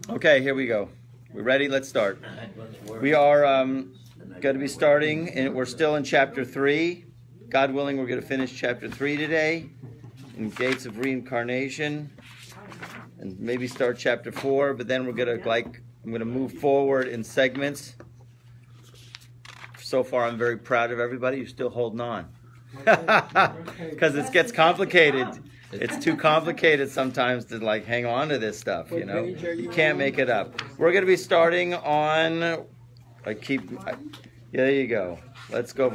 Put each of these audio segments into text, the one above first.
Okay, here we go. We ready? Let's start. We are going to be starting, and we're still in chapter 3. God willing, we're going to finish chapter 3 today, in Gates of Reincarnation, and maybe start chapter 4. But then we're going to I'm going to move forward in segments. So far, I'm very proud of everybody. You're still holding on, because it gets complicated. It's too complicated sometimes to hang on to this stuff, you know. You can't make it up. We're going to be starting on, there you go. Let's go.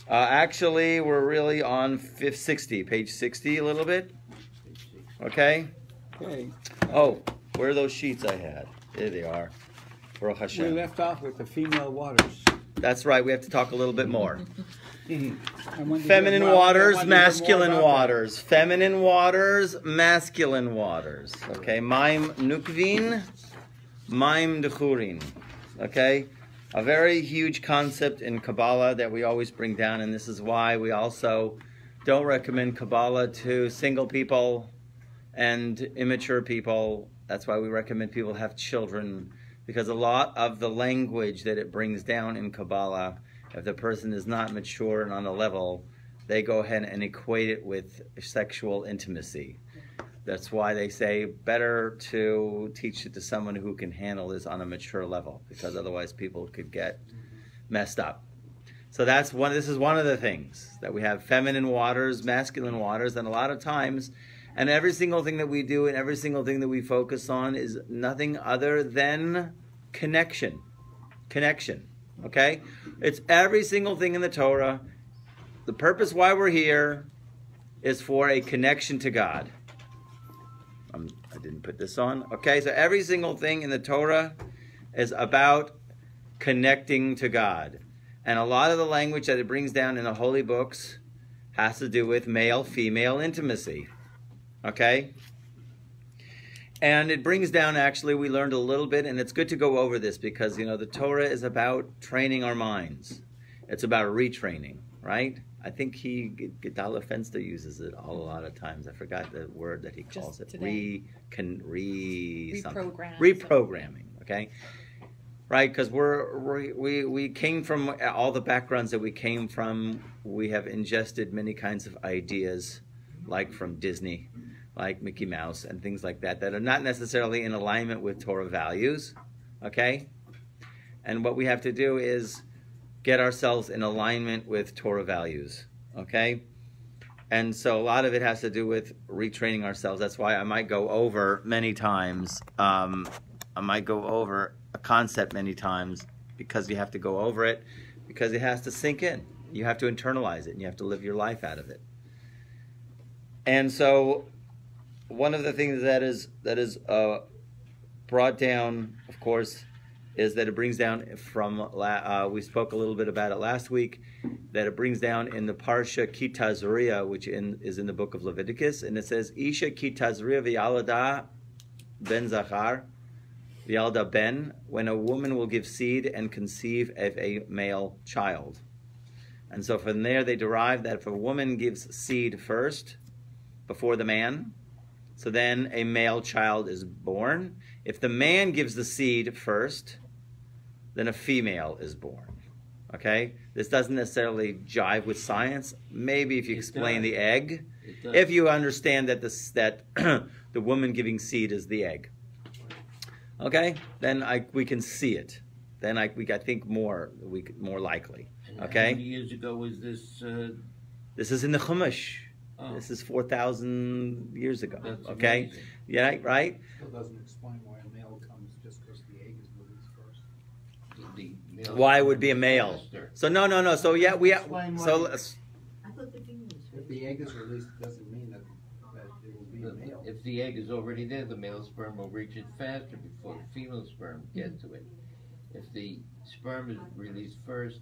Actually, we're really on page 60 a little bit. Okay? Okay. Oh, where are those sheets I had? There they are. Baruch Hashem. We left off with the female waters. That's right. We have to talk a little bit more. Feminine waters, masculine waters. Feminine waters, masculine waters. Okay, maim nukvin, maim dechurin. Okay, a very huge concept in Kabbalah that we always bring down, and this is why we also don't recommend Kabbalah to single people and immature people. That's why we recommend people have children, because a lot of the language that it brings down in Kabbalah, if the person is not mature and on a level, they go ahead and equate it with sexual intimacy. That's why they say better to teach it to someone who can handle this on a mature level, because otherwise people could get messed up. So this is one of the things that we have: feminine waters, masculine waters, and a lot of times, and every single thing that we do and every single thing that we focus on is nothing other than connection. Connection. Okay? It's every single thing in the Torah. The purpose why we're here is for a connection to God. I didn't put this on. Okay, so every single thing in the Torah is about connecting to God. And a lot of the language that it brings down in the holy books has to do with male-female intimacy. Okay? And it brings down, actually, we learned a little bit, and it's good to go over this because, you know, the Torah is about training our minds. It's about retraining, right? I think Gedala Fenster uses it a lot of times. I forgot the word that he calls it. Reprogramming, okay? Right, because we came from all the backgrounds that we came from. We have ingested many kinds of ideas, like from Disney, like Mickey Mouse and things like that, that are not necessarily in alignment with Torah values, okay? And what we have to do is get ourselves in alignment with Torah values, okay? And so a lot of it has to do with retraining ourselves. That's why I might go over many times. I might go over a concept many times, because you have to go over it, because it has to sink in. You have to internalize it, and you have to live your life out of it. And so one of the things that is brought down, of course, is that it brings down from, we spoke a little bit about it last week, that it brings down in the Parsha Ki Tazria, which is in the book of Leviticus, and it says, Isha Ki Tazria v'yalada ben zachar, v'yalda ben, when a woman will give seed and conceive of a male child. And so from there they derive that if a woman gives seed first, before the man, so then a male child is born. If the man gives the seed first, then a female is born. Okay? This doesn't necessarily jive with science. Maybe if you explain the egg, if you understand that the woman giving seed is the egg. Okay? Then we can see it. Then I think more likely. Okay? How many years ago was this? This is in the Chumash. Oh. This is 4,000 years ago. That's okay? Amazing. Yeah, right? It doesn't explain why a male comes just because the egg is released first. Why it would be a male? So no. So yeah, if the egg is released, it doesn't mean that it will be a male. If the egg is already there, the male sperm will reach it faster before the female sperm gets to it. If the sperm is released first,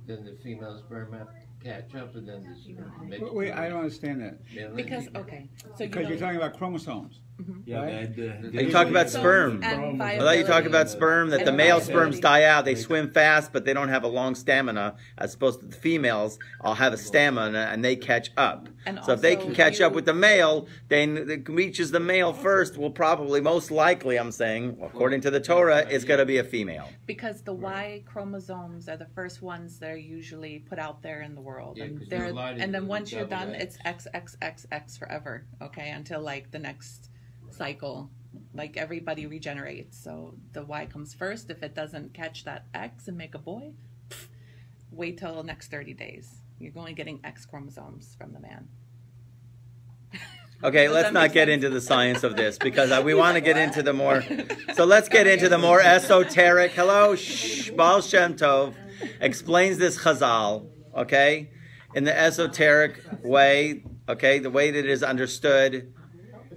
then the female sperm have to catch up, and then the sperm. Wait, I don't understand that. Because, okay. So because you're talking about chromosomes. Yeah, Right? You talk about sperm. I thought you talk about sperm, that the male sperms die out. They swim fast, but they don't have a long stamina, as opposed to the females all have a stamina and they catch up. And so if they also can catch up with the male, then it reaches the male first, will probably, most likely, I'm saying, according to the Torah, is going to be a female. Because the Y chromosomes are the first ones that are usually put out there in the world. Yeah, And 'cause they're, you're allotted and then to once you're double done, X. it's XXXX forever, okay, until like the next cycle. Like everybody regenerates. So the Y comes first. If it doesn't catch that X and make a boy, wait till the next 30 days. You're only getting X chromosomes from the man. Okay, let's not get into the science of this, because we want to get into the more... So let's get into the more esoteric... Hello, Baal Shem Tov explains this Chazal, okay? In the esoteric way, okay? The way that it is understood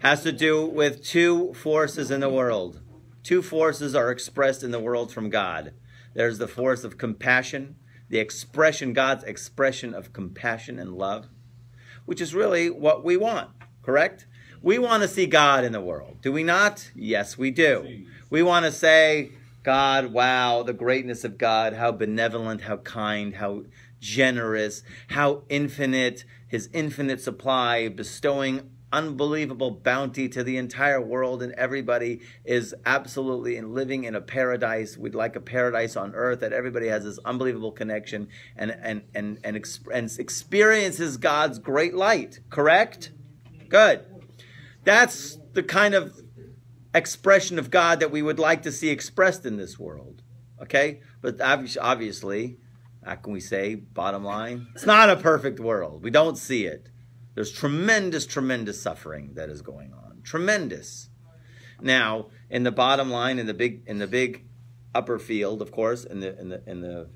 has to do with two forces in the world. Two forces are expressed in the world from God. There's the force of compassion, the expression, God's expression of compassion and love, which is really what we want. Correct? We want to see God in the world. Do we not? Yes, we do. We want to say, God, wow, the greatness of God, how benevolent, how kind, how generous, how infinite, his infinite supply, bestowing unbelievable bounty to the entire world, and everybody is absolutely living in a paradise. We'd like a paradise on earth, that everybody has this unbelievable connection and experiences God's great light. Correct? Good. That's the kind of expression of God that we would like to see expressed in this world. Okay? But obviously, how can we say, bottom line? It's not a perfect world. We don't see it. There's tremendous, tremendous suffering that is going on. Tremendous. Now, in the bottom line, in the big upper field, of course, in the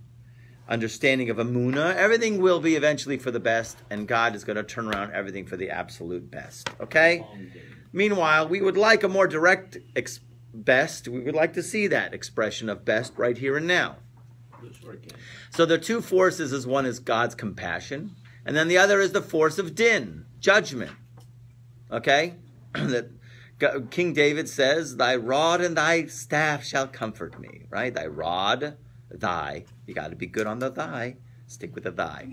understanding of Emunah, everything will be eventually for the best, and God is going to turn around everything for the absolute best. Okay? Meanwhile, we would like a more direct best. We would like to see that expression of best right here and now. So the two forces is, one is God's compassion, and then the other is the force of din, judgment. Okay? That King David says, thy rod and thy staff shall comfort me. Right? Thy rod, thy. You got to be good on the thy. Stick with the thy.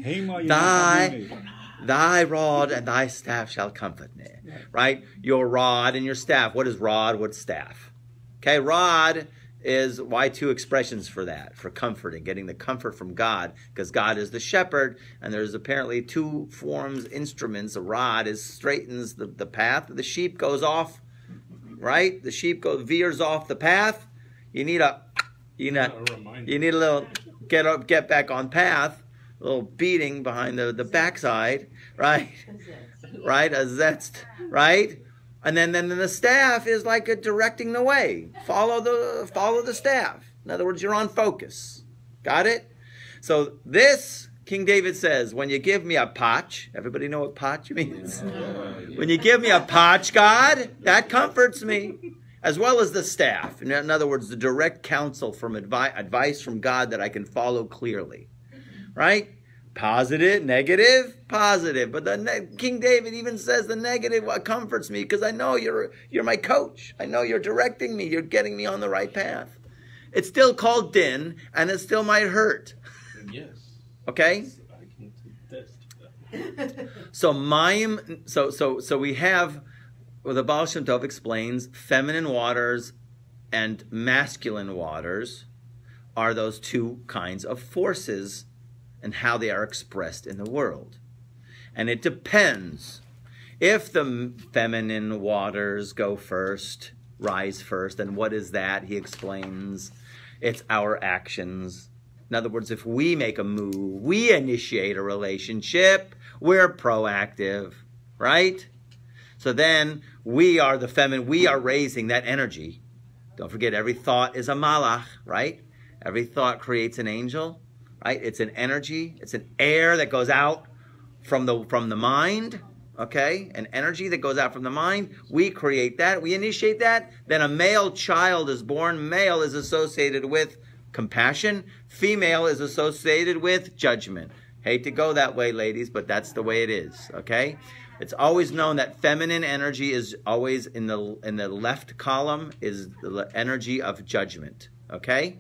Thy rod and thy staff shall comfort me. Right? Your rod and your staff. What is rod? What's staff? Okay, rod is, why two expressions for that? For comforting, getting the comfort from God, because God is the shepherd, and there's apparently two forms, instruments. A rod straightens the path. The sheep goes off, right? The sheep veers off the path. You need a little get back on path, a little beating behind the backside, right? Right, a zest, right? And then the staff is like directing the way. Follow the staff. In other words, you're on focus. Got it? So this, King David says, when you give me a patch, everybody know what patch means? When you give me a patch, God, that comforts me. As well as the staff. In other words, the direct counsel from advice from God that I can follow clearly. Right? Positive, negative, positive. But King David even says the negative what comforts me, because I know you're my coach. I know you're directing me. You're getting me on the right path. It's still called din, and it still might hurt. Yes. Okay? I can attest to that. So we have, well, the Baal Shem Tov explains, feminine waters and masculine waters are those two kinds of forces and how they are expressed in the world. And it depends. If the feminine waters go first, rise first, and what is that? He explains, it's our actions. In other words, if we make a move, we initiate a relationship, we're proactive, right? So then we are the feminine, we are raising that energy. Don't forget, every thought is a malach, right? Every thought creates an angel. Right? It's an energy. It's an air that goes out from the mind. Okay? An energy that goes out from the mind. We create that. We initiate that. Then a male child is born. Male is associated with compassion. Female is associated with judgment. Hate to go that way, ladies, but that's the way it is. Okay? It's always known that feminine energy is always in the left column is the energy of judgment. Okay?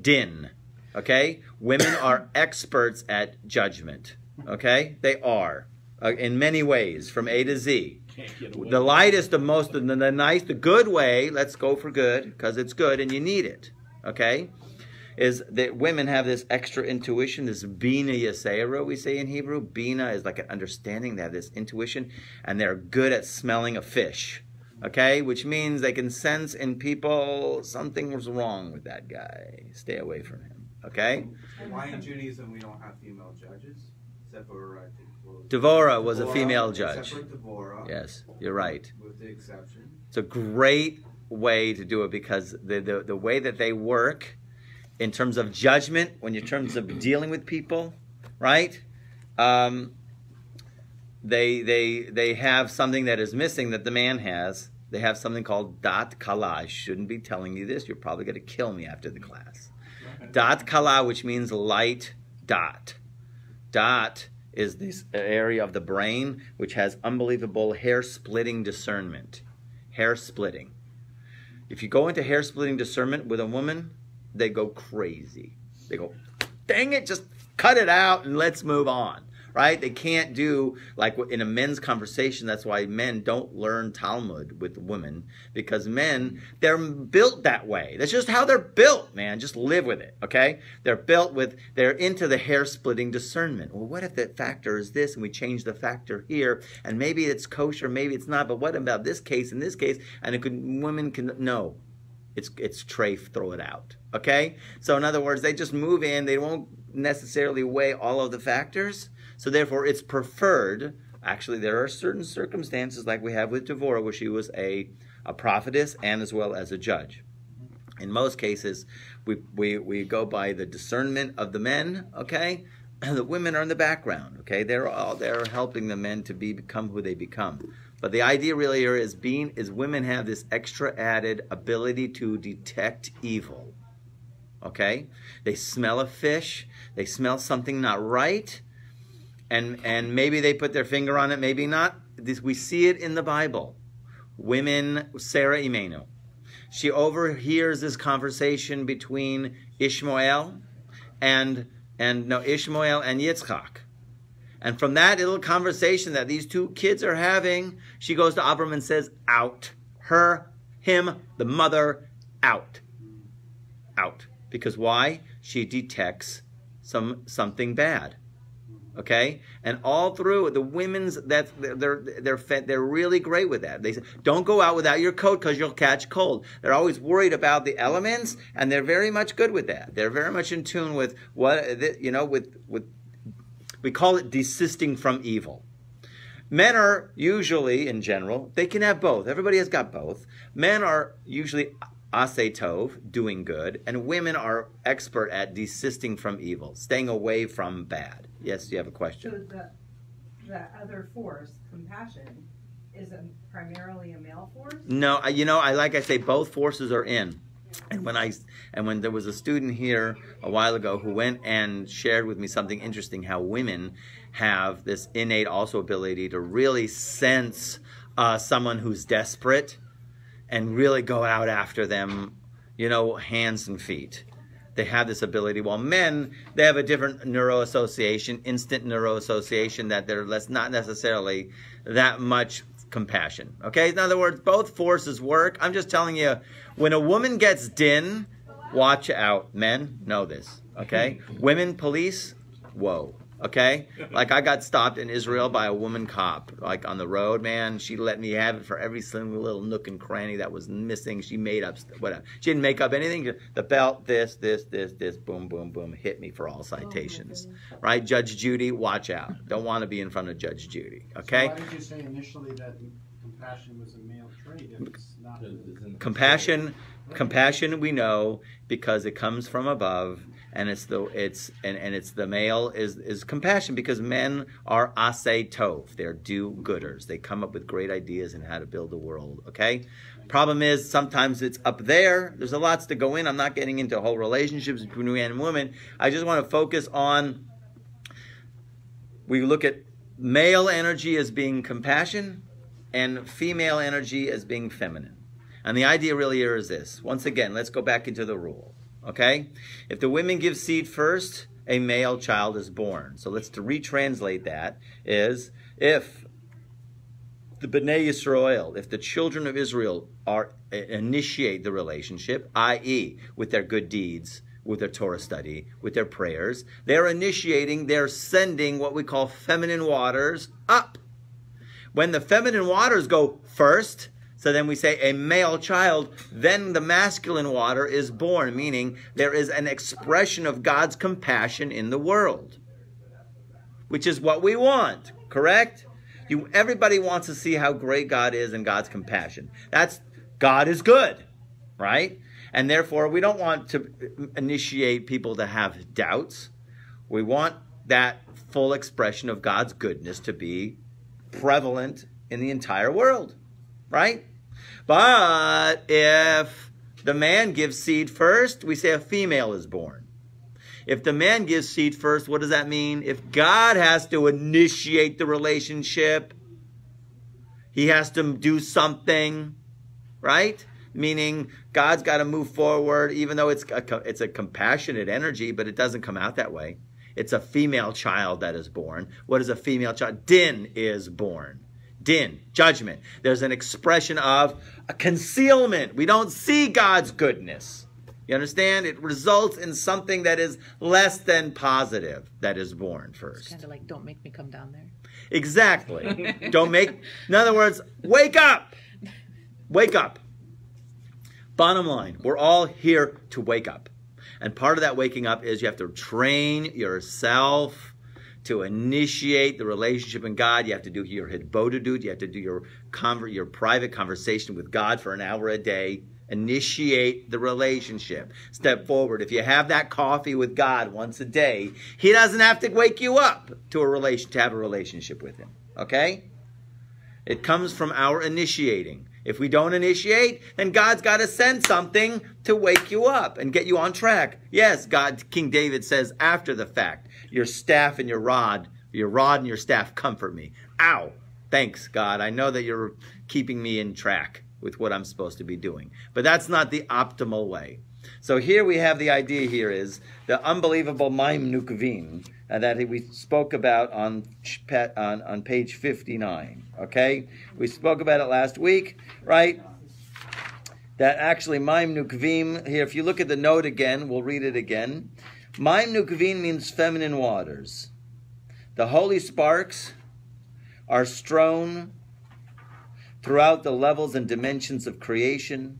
Din. Okay? Women are experts at judgment. Okay? They are. In many ways, from A to Z. The lightest, the most, the nice, the good way, let's go for good, because it's good and you need it. Okay? Is that women have this extra intuition, this bina yasera, we say in Hebrew. Bina is like an understanding. They have this intuition, and they're good at smelling a fish. Okay? Which means they can sense in people something was wrong with that guy. Stay away from him. Okay? Why in Judaism we don't have female judges? Except for, I think, Devorah was a female judge. Except for Devorah. Yes, you're right. With the exception. It's a great way to do it, because the way that they work in terms of judgment, when in terms of dealing with people, right? They have something that is missing that the man has. They have something called dat kala. I shouldn't be telling you this. You're probably going to kill me after the class. Dat kala, which means light dot. Dot is this area of the brain which has unbelievable hair-splitting discernment. Hair-splitting. If you go into hair-splitting discernment with a woman, they go crazy. They go, dang it, just cut it out and let's move on. Right? They can't do, like in a men's conversation, that's why men don't learn Talmud with women, because men, they're built that way. That's just how they're built, man. Just live with it, okay? They're built with, they're into the hair-splitting discernment. Well, what if the factor is this, and we change the factor here, and maybe it's kosher, maybe it's not, but what about this case and this case? And women can, no, it's treif, throw it out, okay? So in other words, they just move in, they won't necessarily weigh all of the factors. So therefore, it's preferred. Actually, there are certain circumstances, like we have with Devorah, where she was a prophetess and as well as a judge. In most cases, we go by the discernment of the men. Okay, and the women are in the background. Okay, they're helping the men to become who they become. But the idea really here is women have this extra added ability to detect evil. Okay, they smell a fish, they smell something not right. And maybe they put their finger on it, maybe not. We see it in the Bible. Women, Sarah Imenu, she overhears this conversation between Ishmael and Yitzchak. And from that little conversation that these two kids are having, she goes to Abram and says, out. Him, the mother, out. Out. Because why? She detects something bad. Okay, and all through the women's, they're really great with that. They say, don't go out without your coat because you'll catch cold. They're always worried about the elements, and they're very much good with that. They're very much in tune with what with we call it desisting from evil. Men are usually, in general, they can have both. Everybody has got both. Men are usually aseh tov, doing good, and women are expert at desisting from evil, staying away from bad. Yes, you have a question. So the other force, compassion, is primarily a male force? No, I like I say, both forces are in. And when there was a student here a while ago who went and shared with me something interesting, how women have this innate also ability to really sense someone who's desperate and really go out after them, hands and feet. They have this ability. While men, they have a different neuroassociation, instant neuroassociation, that they're not necessarily that much compassion. Okay? In other words, both forces work. I'm just telling you, when a woman gets din, watch out. Men know this. Okay? Women police, whoa. Okay? Like, I got stopped in Israel by a woman cop, like on the road, man. She let me have it for every single little nook and cranny that was missing. She made up, whatever. She didn't make up anything. The belt, this, boom, boom, boom, hit me for all citations. Right? Judge Judy, watch out. Don't want to be in front of Judge Judy. Okay? So why did you say initially that compassion was a male trait if it's not? Compassion we know because it comes from above. And it's the male is compassion, because men are aseh tov. They're do-gooders. They come up with great ideas on how to build the world. Okay? Problem is, sometimes it's up there. There's a lots to go in. I'm not getting into whole relationships between man and woman. I just want to focus on, we look at male energy as being compassion and female energy as being feminine. And the idea really here is this. Once again, let's go back into the rule. Okay? If the women give seed first, a male child is born. So let's to retranslate that is if the Bnei Yisrael, if the children of Israel initiate the relationship, i.e. with their good deeds, with their Torah study, with their prayers, they're sending what we call feminine waters up. When the feminine waters go first, so then we say a male child, then the masculine water is born, meaning there is an expression of God's compassion in the world, which is what we want, correct? Everybody wants to see how great God is and God's compassion. God is good, right? And therefore, we don't want to initiate people to have doubts. We want that full expression of God's goodness to be prevalent in the entire world, right? But if the man gives seed first, we say a female is born. If the man gives seed first, what does that mean? If God has to initiate the relationship, he has to do something, right? Meaning God's got to move forward, even though it's a compassionate energy, but it doesn't come out that way. It's a female child that is born. What is a female child? Din is born. Din, judgment. There's an expression of a concealment. We don't see God's goodness. You understand? It results in something that is less than positive that is born first. It's kind of like, don't make me come down there. Exactly. In other words, wake up. Wake up. Bottom line, we're all here to wake up. And part of that waking up is you have to train yourself to initiate the relationship in God. You have to do your hitbodedut. You have to do your private conversation with God for an hour a day. Initiate the relationship. Step forward. If you have that coffee with God once a day, he doesn't have to wake you up to have a relationship with him. Okay? It comes from our initiating. If we don't initiate, then God's got to send something to wake you up and get you on track. Yes, King David says after the fact, your staff and your rod and your staff comfort me. Ow! Thanks, God. I know that you're keeping me in track with what I'm supposed to be doing. But that's not the optimal way. So here we have the idea here is the unbelievable Maim Nukvim that we spoke about on page 59. Okay? We spoke about it last week, right? That actually Maim Nukvim, here if you look at the note again, we'll read it again. Maim Nukvim means feminine waters. The holy sparks are strewn throughout the levels and dimensions of creation.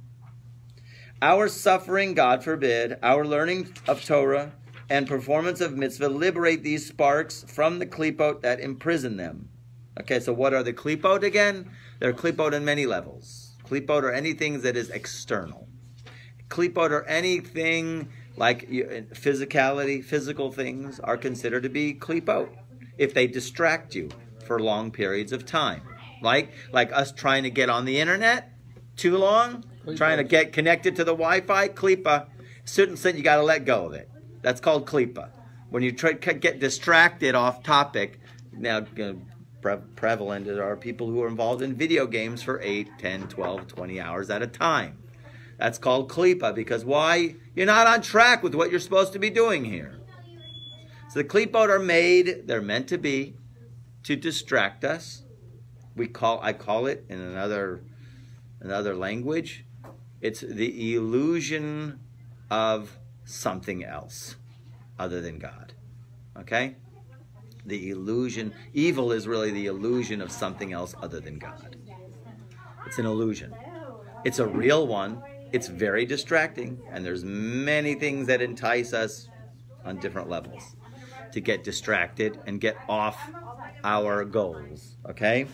Our suffering, God forbid, our learning of Torah and performance of mitzvah liberate these sparks from the klipot that imprison them. Okay, so what are the klipot again? They're klipot on many levels. Klipot are anything that is external. Klipot are anything like physicality, physical things are considered to be klipot if they distract you for long periods of time. Like us trying to get on the internet too long, trying to get connected to the Wi-Fi, klipa. Certain extent you got to let go of it. That's called klipa. When you try to get distracted off topic, now prevalent are people who are involved in video games for 8, 10, 12, 20 hours at a time. That's called klipa because why? You're not on track with what you're supposed to be doing here. So the klipot are made, they're meant to be, to distract us. I call it in another language, it's the illusion of something else other than God. Okay? The illusion, evil is really the illusion of something else other than God. It's an illusion. It's a real one. It's very distracting, and there's many things that entice us on different levels to get distracted and get off our goals. Okay?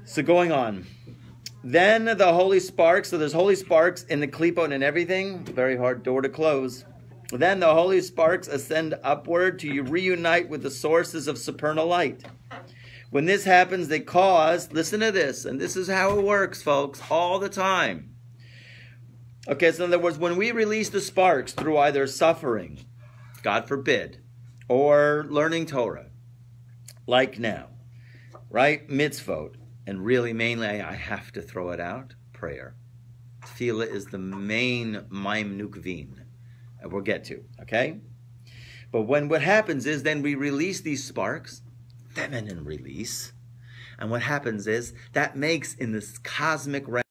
So going on. Then the holy sparks, so there's holy sparks in the klipot and everything, very hard door to close. Then the holy sparks ascend upward to reunite with the sources of supernal light. When this happens, they cause, listen to this, and this is how it works, folks, all the time. Okay, so in other words, when we release the sparks through either suffering, God forbid, or learning Torah, like now, right? Mitzvot. And really, mainly, I have to throw it out, prayer. Tefillah is the main maim nukvin. And we'll get to, okay? But what happens is then we release these sparks, feminine release. And what happens is that makes in this cosmic realm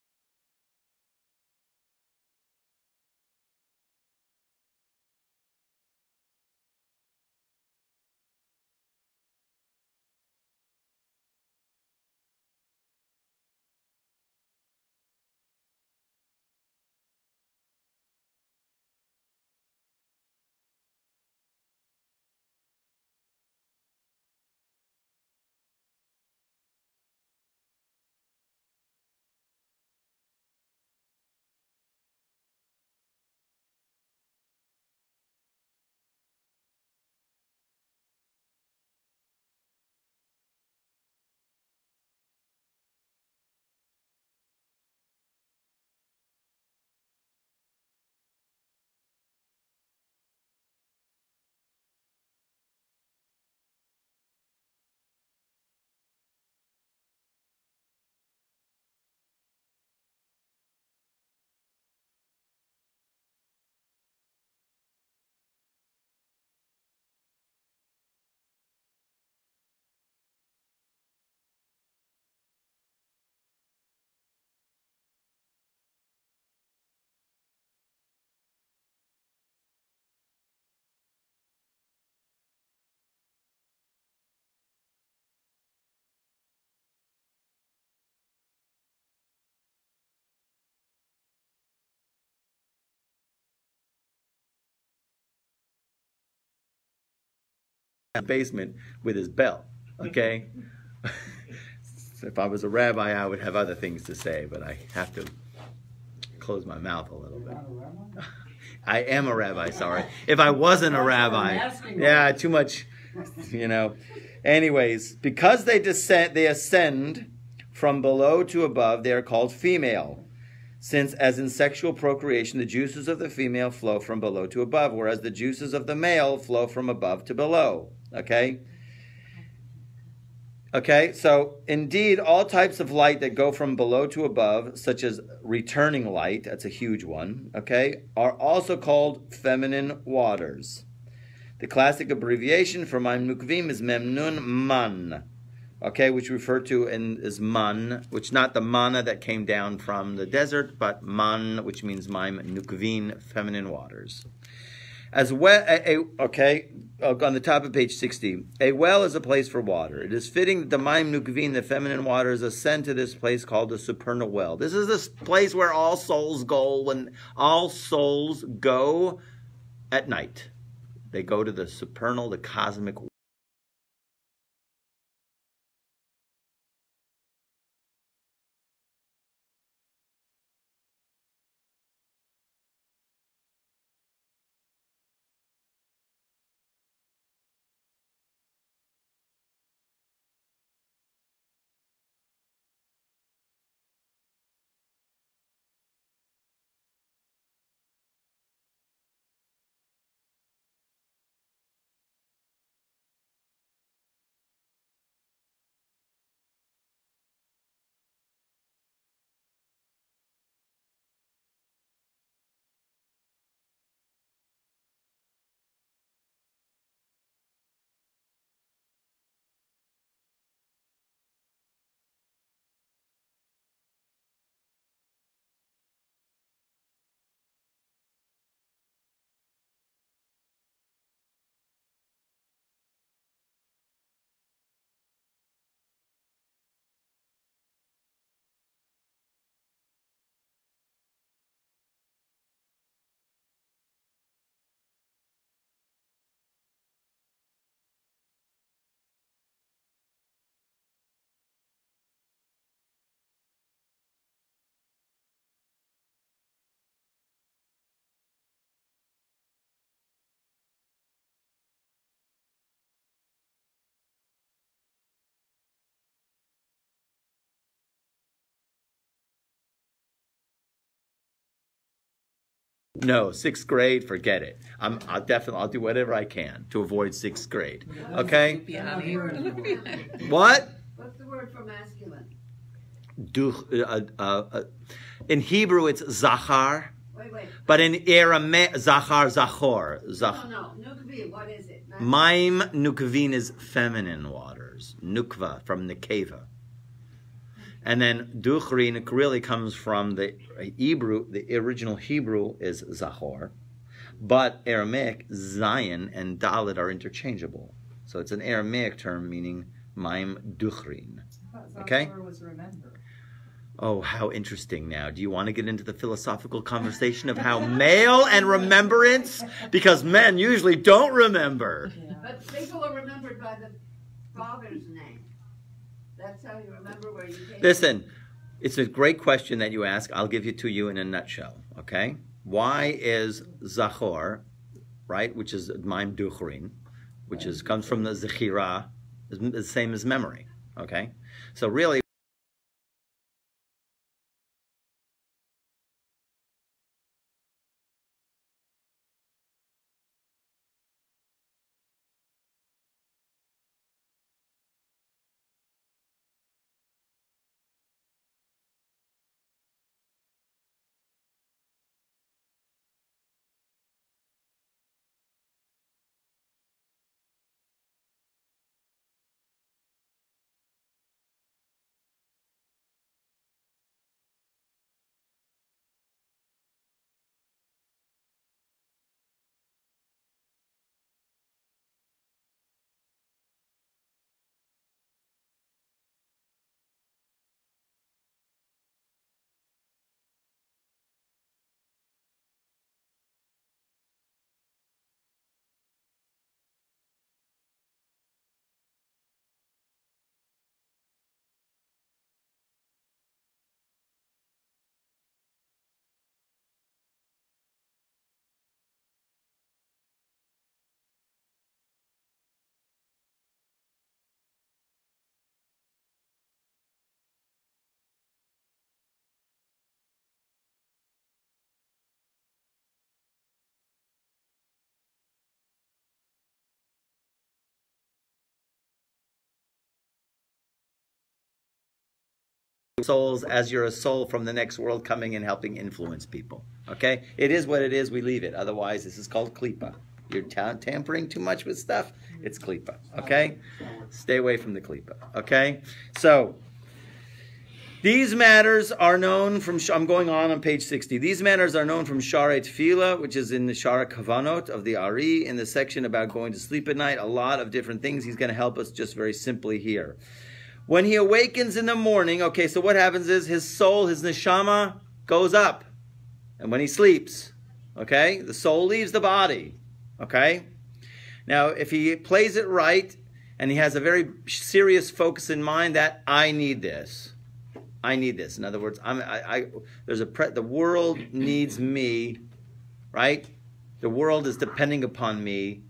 basement with his bell, okay? If I was a rabbi, I would have other things to say, but I have to close my mouth a little bit. I am a rabbi, sorry. If I wasn't a rabbi, yeah, too much, you know. Anyways, because they ascend from below to above, they are called female. Since, as in sexual procreation, the juices of the female flow from below to above, whereas the juices of the male flow from above to below. Okay? Okay, so indeed, all types of light that go from below to above, such as returning light, that's a huge one, okay, are also called feminine waters. The classic abbreviation for Maim Nukvim is Memnun Man, okay, which referred to as man, which not the manna that came down from the desert, but man, which means Maim Nukvin, feminine waters. As well, okay, on the top of page 60, a well is a place for water. It is fitting that the Maim Nukvin, the feminine waters, ascend to this place called the supernal well. This is this place where all souls go when all souls go at night. They go to the supernal, the cosmic well. No, 6th grade, forget it. I'll do whatever I can to avoid 6th grade. Okay? What? What's the word for masculine? In Hebrew, it's zachar. Wait. But in Aramaic, zachor. No. Nukvi, what is it? Maim nukvin is feminine waters. Nukva, from nekeva. And then duchrin really comes from the Hebrew. The original Hebrew is zachor. But Aramaic, zayin and dalet are interchangeable. So it's an Aramaic term meaning maim duchrin. Okay? Was remember. Oh, how interesting now. Do you want to get into the philosophical conversation of how male and remembrance? Because men usually don't remember. Yeah. But people are remembered by the father's name. That's how you remember where you came from. Listen, it's a great question that you ask. I'll give it to you in a nutshell, okay? Why is Zachor, right, which is Maim Duchrin, which comes from the Zechira, is the same as memory, okay? So really, souls as you're a soul from the next world coming and helping influence people. Okay? It is what it is. We leave it. Otherwise, this is called klipa. You're tampering too much with stuff, it's klipa. Okay? Stay away from the klipa. Okay? So, these matters are known from, I'm going on page 60. These matters are known from Shara Tefillah, which is in the Shara Kavanot of the Ari, in the section about going to sleep at night. A lot of different things. He's going to help us just very simply here. When he awakens in the morning, okay, so what happens is his soul, his neshama, goes up. And when he sleeps, okay, the soul leaves the body, okay? Now, if he plays it right, and he has a very serious focus in mind that I need this. I need this. In other words, the world needs me, right? The world is depending upon me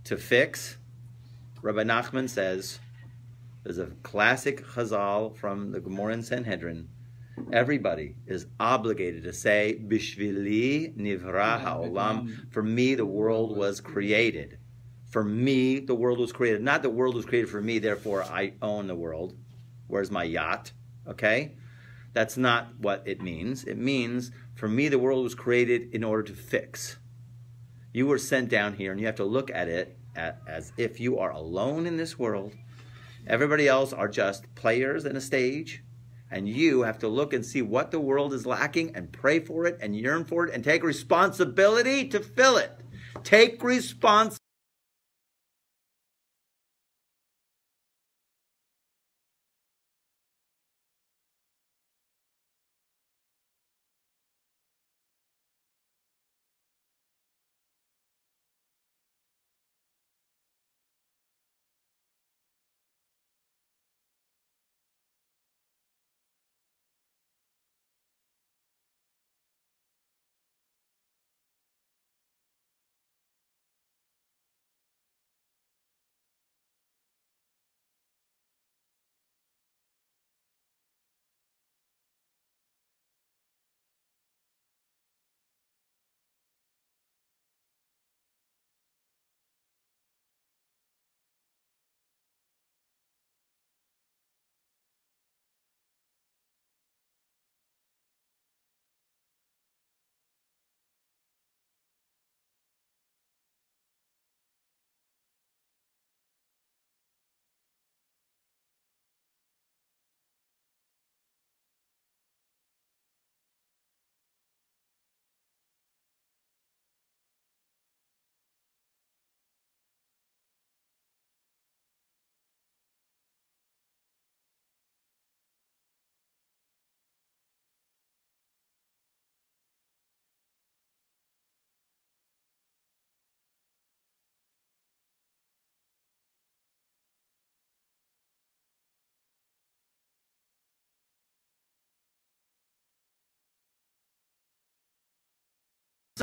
to fix. Rabbi Nachman says, there's a classic chazal from the Gemara in Sanhedrin. Everybody is obligated to say, Bishvili nivra ha'olam. For me, the world was created. For me, the world was created. Not the world was created for me, therefore I own the world. Where's my yacht? Okay? That's not what it means. It means, for me, the world was created in order to fix. You were sent down here, and you have to look at it as if you are alone in this world. Everybody else are just players in a stage, and you have to look and see what the world is lacking and pray for it and yearn for it and take responsibility to fill it. Take responsibility.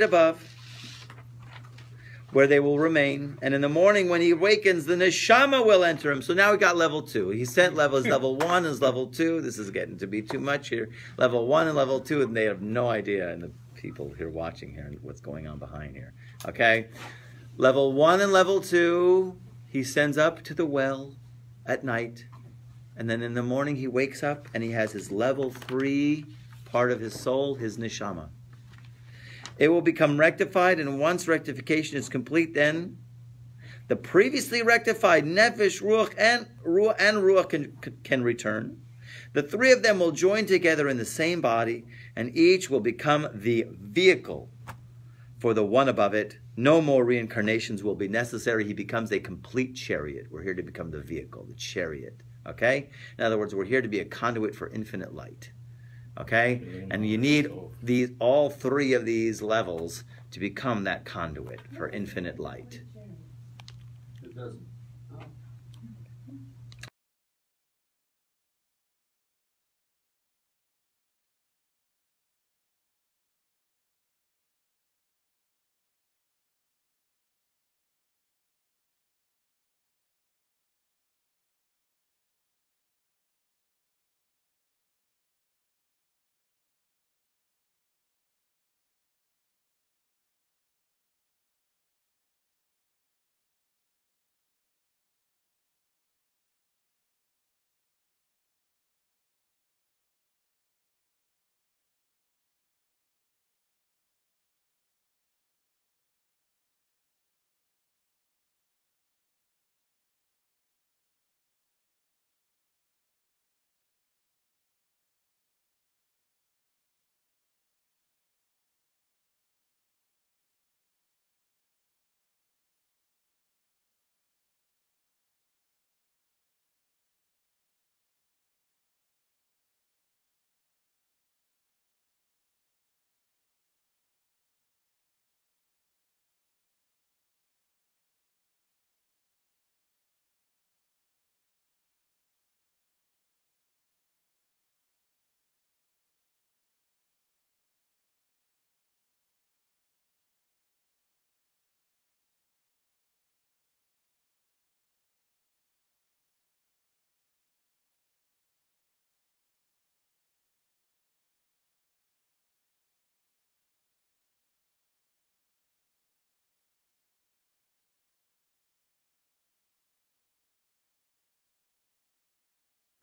above, where they will remain. And in the morning when he awakens, the neshama will enter him. So now we got level 2. He sent levels, level 1 is level 2. This is getting to be too much here. Level 1 and level 2, and they have no idea, and the people here watching here, what's going on behind here. Okay? Level 1 and level 2, he sends up to the well at night. And then in the morning he wakes up and he has his level 3 part of his soul, his neshama. It will become rectified, and once rectification is complete, then the previously rectified nefesh, ruach, and ruach can return. The 3 of them will join together in the same body, and each will become the vehicle for the one above it. No more reincarnations will be necessary. He becomes a complete chariot. We're here to become the vehicle, the chariot. Okay? In other words, we're here to be a conduit for infinite light. Okay? And you need all 3 of these levels to become that conduit for infinite light. It doesn't.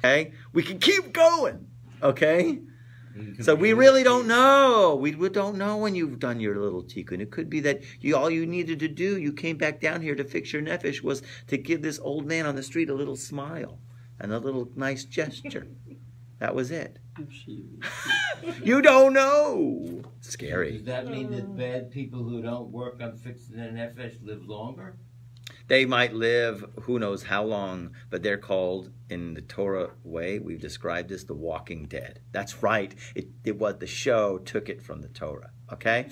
Okay? We can keep going. Okay? So we really don't know. We don't know when you've done your little tikkun. It could be that all you needed to do, you came back down here to fix your nefesh, was to give this old man on the street a little smile and a little nice gesture. That was it. You don't know. Scary. Does that mean that bad people who don't work on fixing their nefesh live longer? They might live who knows how long, but they're called, in the Torah way, we've described this, the walking dead. That's right. It was the show took it from the Torah. Okay?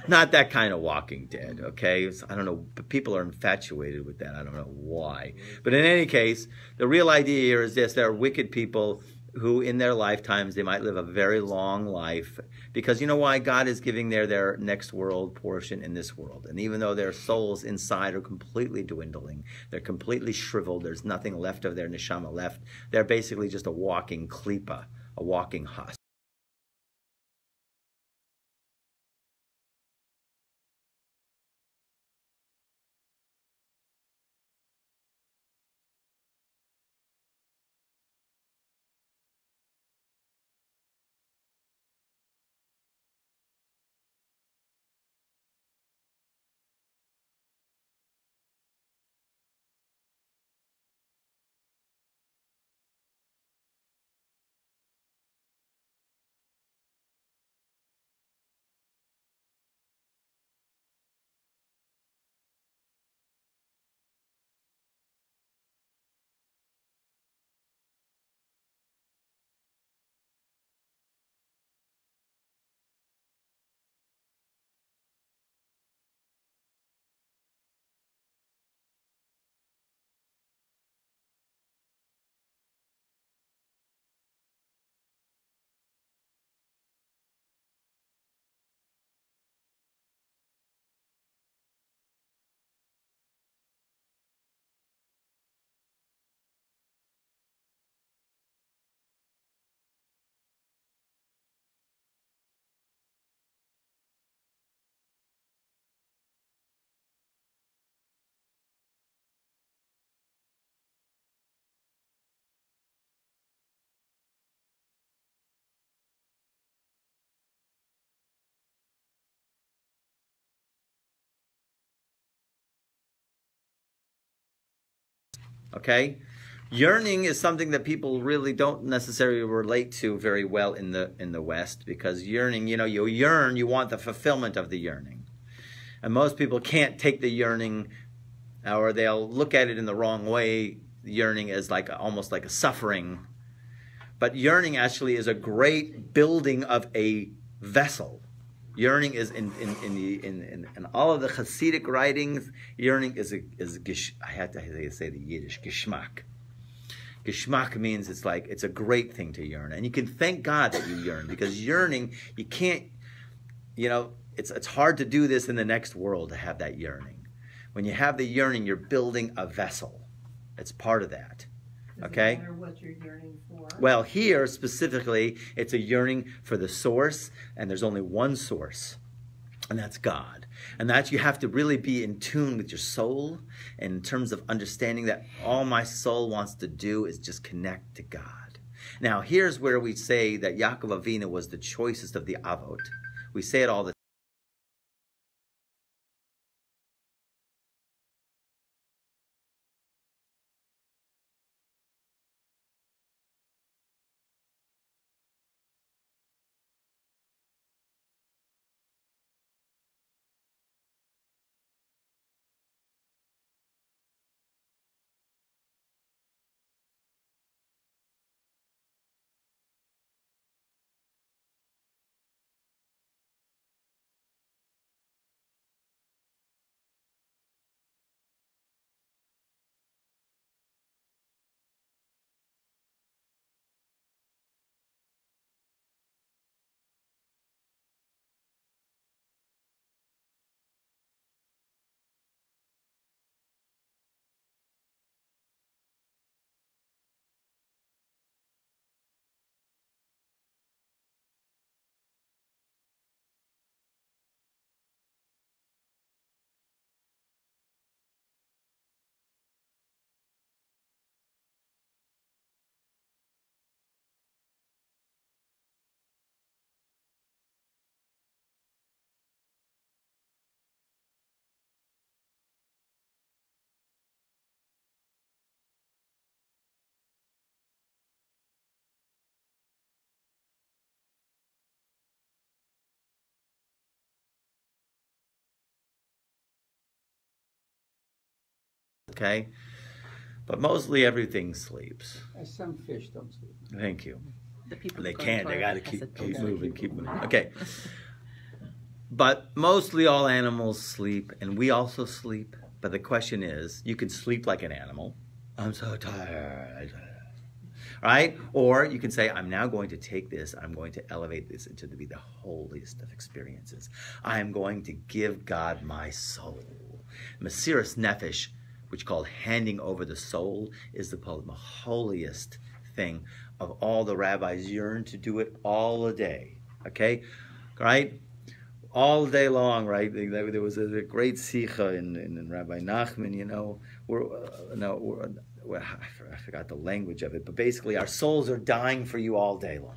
Not that kind of walking dead, okay? I don't know, but people are infatuated with that. I don't know why. But in any case, the real idea here is this. There are wicked people who in their lifetimes, they might live a very long life. Because you know why? God is giving their next world portion in this world. And even though their souls inside are completely dwindling, they're completely shriveled, there's nothing left of their neshama left, they're basically just a walking klipa, a walking husk. Okay? Yearning is something that people really don't necessarily relate to very well in the West, because yearning, you yearn, you want the fulfillment of the yearning. And most people can't take the yearning, or they'll look at it in the wrong way, yearning as almost like a suffering. But yearning actually is a great building of a vessel. Yearning is in all of the Hasidic writings. Yearning is I had to say the Yiddish geschmack. Geschmack means it's a great thing to yearn, and you can thank God that you yearn, because yearning, you can't, it's hard to do this in the next world, to have that yearning. When you have the yearning, you're building a vessel. It's part of that. Okay? Does it matter what you're yearning for? Well, here specifically, it's a yearning for the source, and there's only one source, and that's God. And that you have to really be in tune with your soul, in terms of understanding that all my soul wants to do is just connect to God. Now, here's where we say that Yaakov Avinu was the choicest of the Avot. We say it all the time. Okay? But mostly everything sleeps. Some fish don't sleep. Thank you. The people They who go can't. to They got to toilet keep moving, keep moving. Okay. But mostly all animals sleep, and we also sleep. But the question is, you can sleep like an animal. I'm so tired. Right? Or you can say, I'm now going to take this, I'm going to elevate this into to be the holiest of experiences. I am going to give God my soul. Mesiras Nefesh, which is called handing over the soul, is the holiest thing of all. The rabbis yearn to do it all the day. Okay? Right? All day long, right? There was a great sikha in Rabbi Nachman, I forgot the language of it, but basically our souls are dying for you all day long,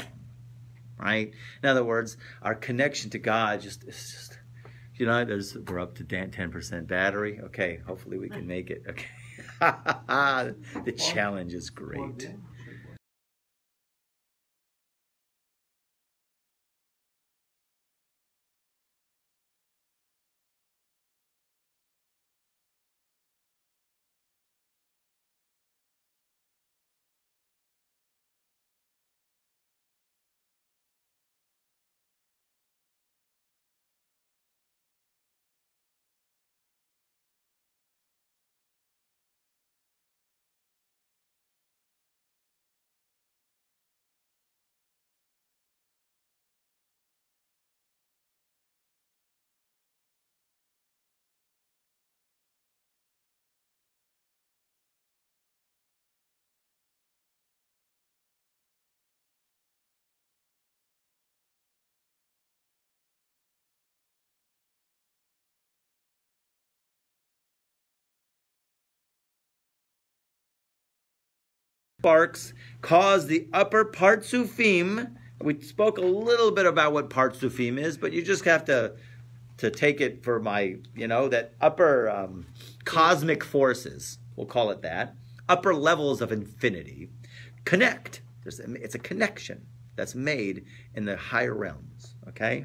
right? In other words, our connection to God is just, we're up to 10% battery. Okay, hopefully we can make it. Okay, the challenge is great. Sparks cause the upper partsufim. We spoke a little bit about what partsufim is, but you just have to take it for that upper cosmic forces. We'll call it that. upper levels of infinity connect. It's a connection that's made in the higher realms, okay?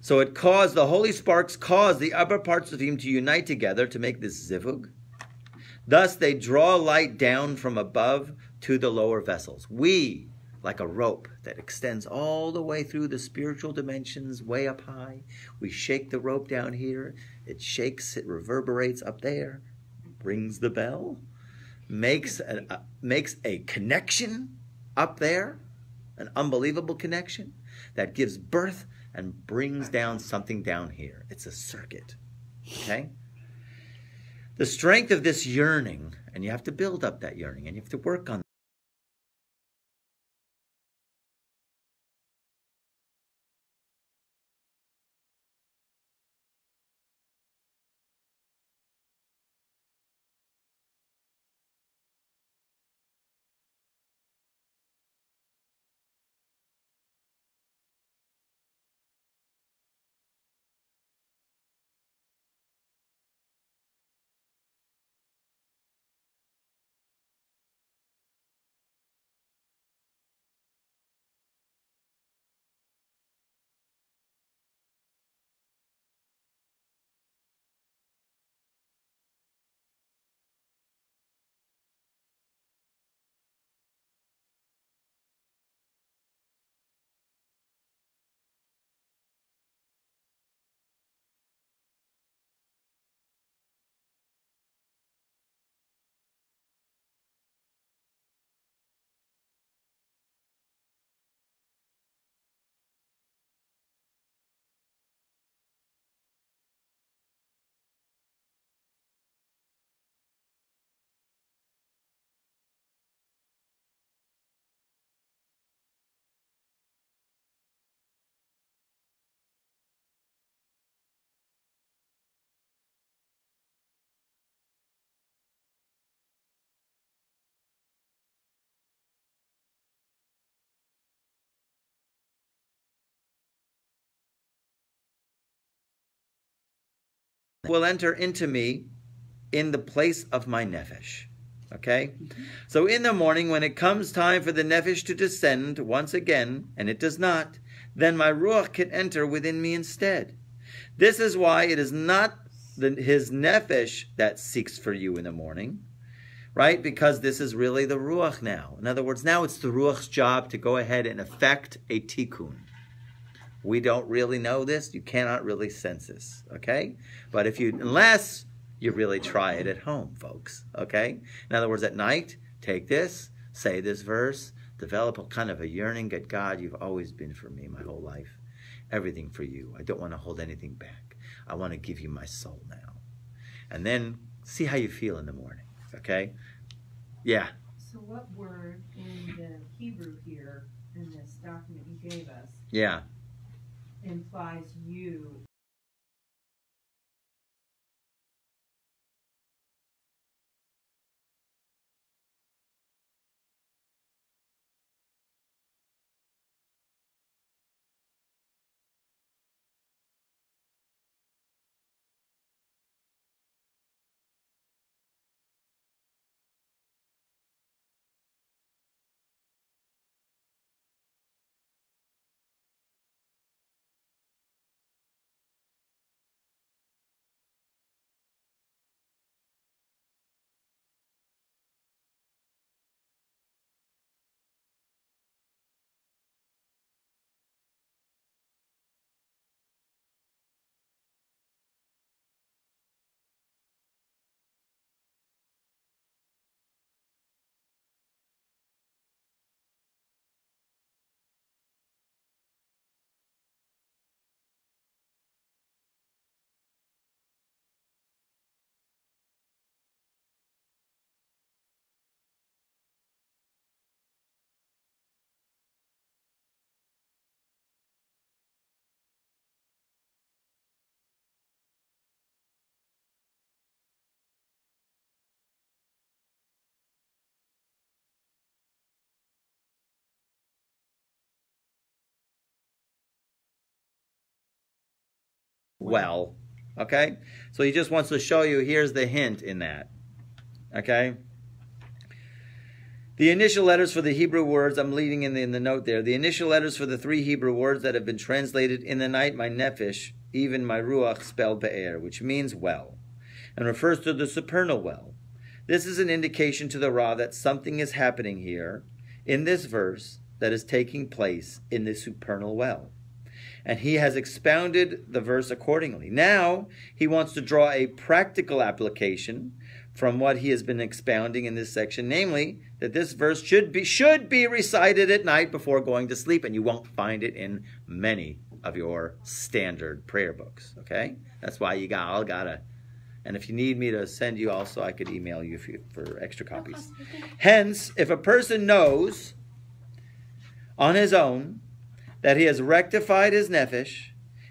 So the holy sparks cause the upper parts of him to unite together to make this zivug. Thus they draw light down from above to the lower vessels. We, like a rope that extends all the way through the spiritual dimensions, way up high, we shake the rope down here, it shakes, it reverberates up there, rings the bell, makes a connection up there, an unbelievable connection that gives birth and brings down something down here. It's a circuit, okay? The strength of this yearning, and you have to build up that yearning, and you have to work on will enter into me in the place of my nefesh. Okay? So in the morning, when it comes time for the nefesh to descend once again, and it does not, then my ruach can enter within me instead. This is why it is not his nefesh that seeks for you in the morning, right? Because this is really the ruach now. In other words, now it's the ruach's job to go ahead and effect a tikkun. We don't really know this. You cannot really sense this, okay? But unless you really try it at home, folks, okay? In other words, at night, take this, say this verse, develop a kind of a yearning at God. You've always been for me my whole life. Everything for you. I don't want to hold anything back. I want to give you my soul now. And then see how you feel in the morning, okay? Yeah. So what word in the Hebrew here, in this document you gave us, Yeah. implies you? Well, okay? So he just wants to show you, here's the hint in that. Okay? The initial letters for the Hebrew words, I'm leading in the note there. The initial letters for the 3 Hebrew words that have been translated in the night, my nefesh, even my ruach, spelled be'er, which means well, and refers to the supernal well. This is an indication to the Ra that something is happening here in this verse that is taking place in the supernal well. And he has expounded the verse accordingly. Now, he wants to draw a practical application from what he has been expounding in this section, namely, that this verse should be recited at night before going to sleep, and you won't find it in many of your standard prayer books, okay? That's why you all gotta, and if you need me to send you also, I could email you for extra copies. Hence, if a person knows on his own that he has rectified his nefesh,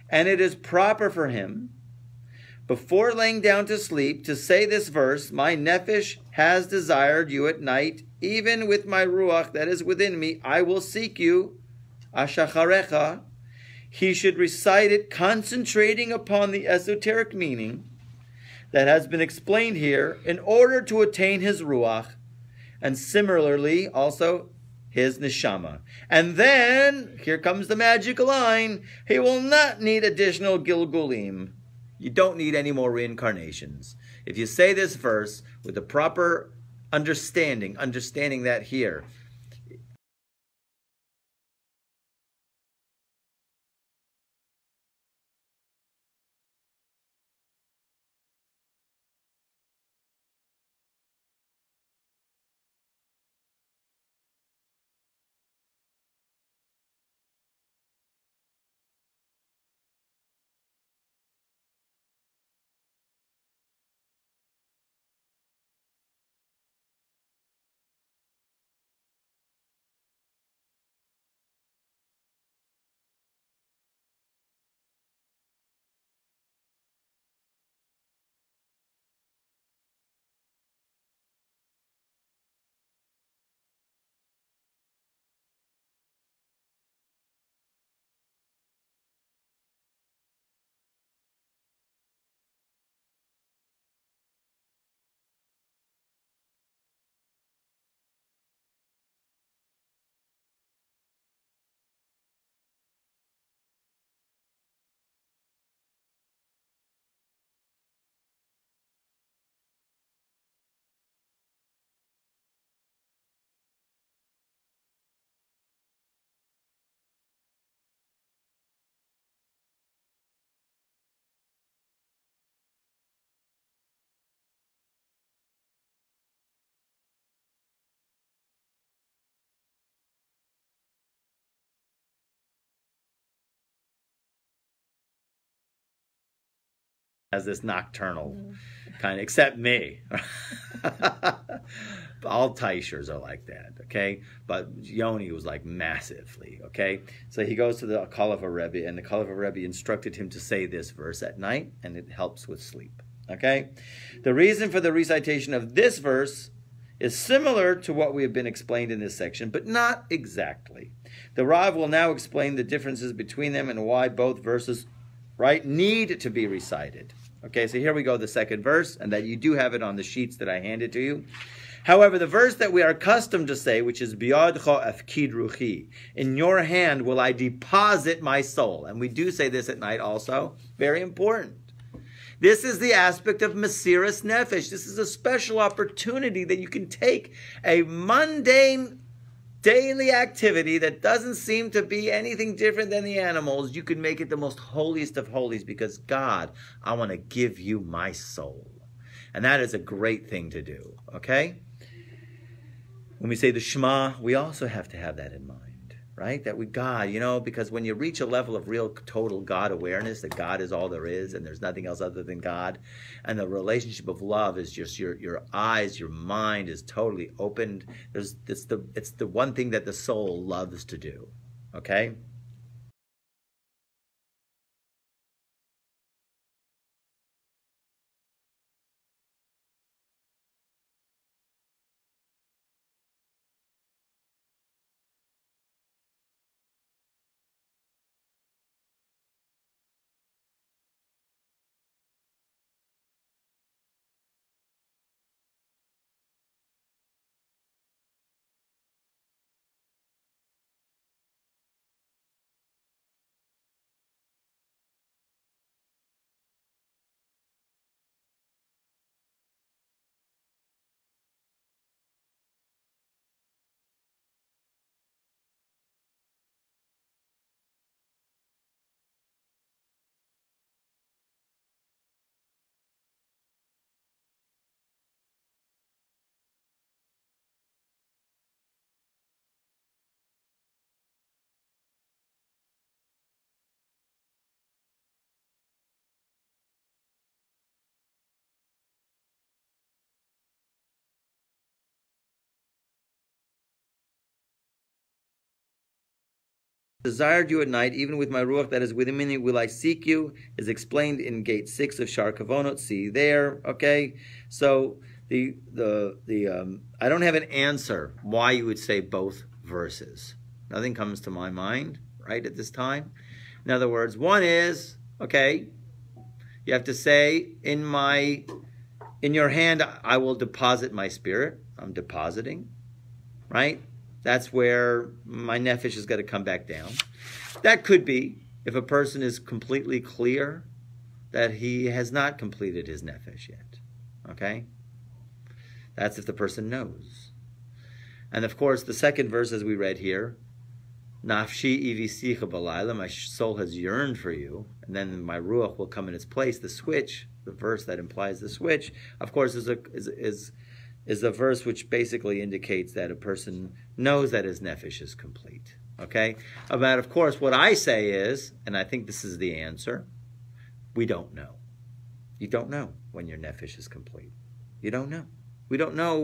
and it is proper for him, before laying down to sleep, to say this verse, my nefesh has desired you at night, even with my ruach that is within me, I will seek you, ashacharecha. He should recite it concentrating upon the esoteric meaning that has been explained here in order to attain his ruach, and similarly also his neshama. And then, here comes the magical line, he will not need additional gilgulim. You don't need any more reincarnations. If you say this verse with the proper understanding that here, has this nocturnal kind of, except me. All Taishers are like that, okay? But Yoni was like massively, okay? So he goes to the Caliph Rebbe, and the Caliph Rebbe instructed him to say this verse at night, and it helps with sleep, okay? The reason for the recitation of this verse is similar to what we have been explained in this section, but not exactly. The Rav will now explain the differences between them and why both verses, right, need to be recited. Okay, so here we go, the second verse, and that you do have it on the sheets that I handed to you. However, the verse that we are accustomed to say, which is Biyadcha afkid ruchi, in your hand will I deposit my soul. And we do say this at night also. Very important. This is the aspect of Mesiras Nefesh. This is a special opportunity that you can take a mundane daily activity that doesn't seem to be anything different than the animals. You can make it the most holiest of holies because God, I want to give you my soul. And that is a great thing to do, okay? When we say the Shema, we also have to have that in mind, right? That we, God, you know, because when you reach a level of real total God awareness, that God is all there is and there's nothing else other than God, and the relationship of love is just your eyes, your mind is totally opened. It's the one thing that the soul loves to do, okay? Desired you at night, even with my ruach that is within me, will I seek you, is explained in gate 6 of Shar Kavonot. See there, okay? So I don't have an answer why you would say both verses. Nothing comes to my mind, right, at this time. In other words, one is, okay, you have to say, in your hand I will deposit my spirit. I'm depositing, right? That's where my nefesh is going to come back down. That could be if a person is completely clear that he has not completed his nefesh yet. Okay? That's if the person knows. And of course, the second verse, as we read here, Nafshi ivisicha balayla, my soul has yearned for you, and then my ruach will come in its place. The switch, the verse that implies the switch, of course, is a verse which basically indicates that a person knows that his nefesh is complete. Okay? But of course, what I say is, and I think this is the answer, we don't know. You don't know when your nefesh is complete. You don't know. We don't know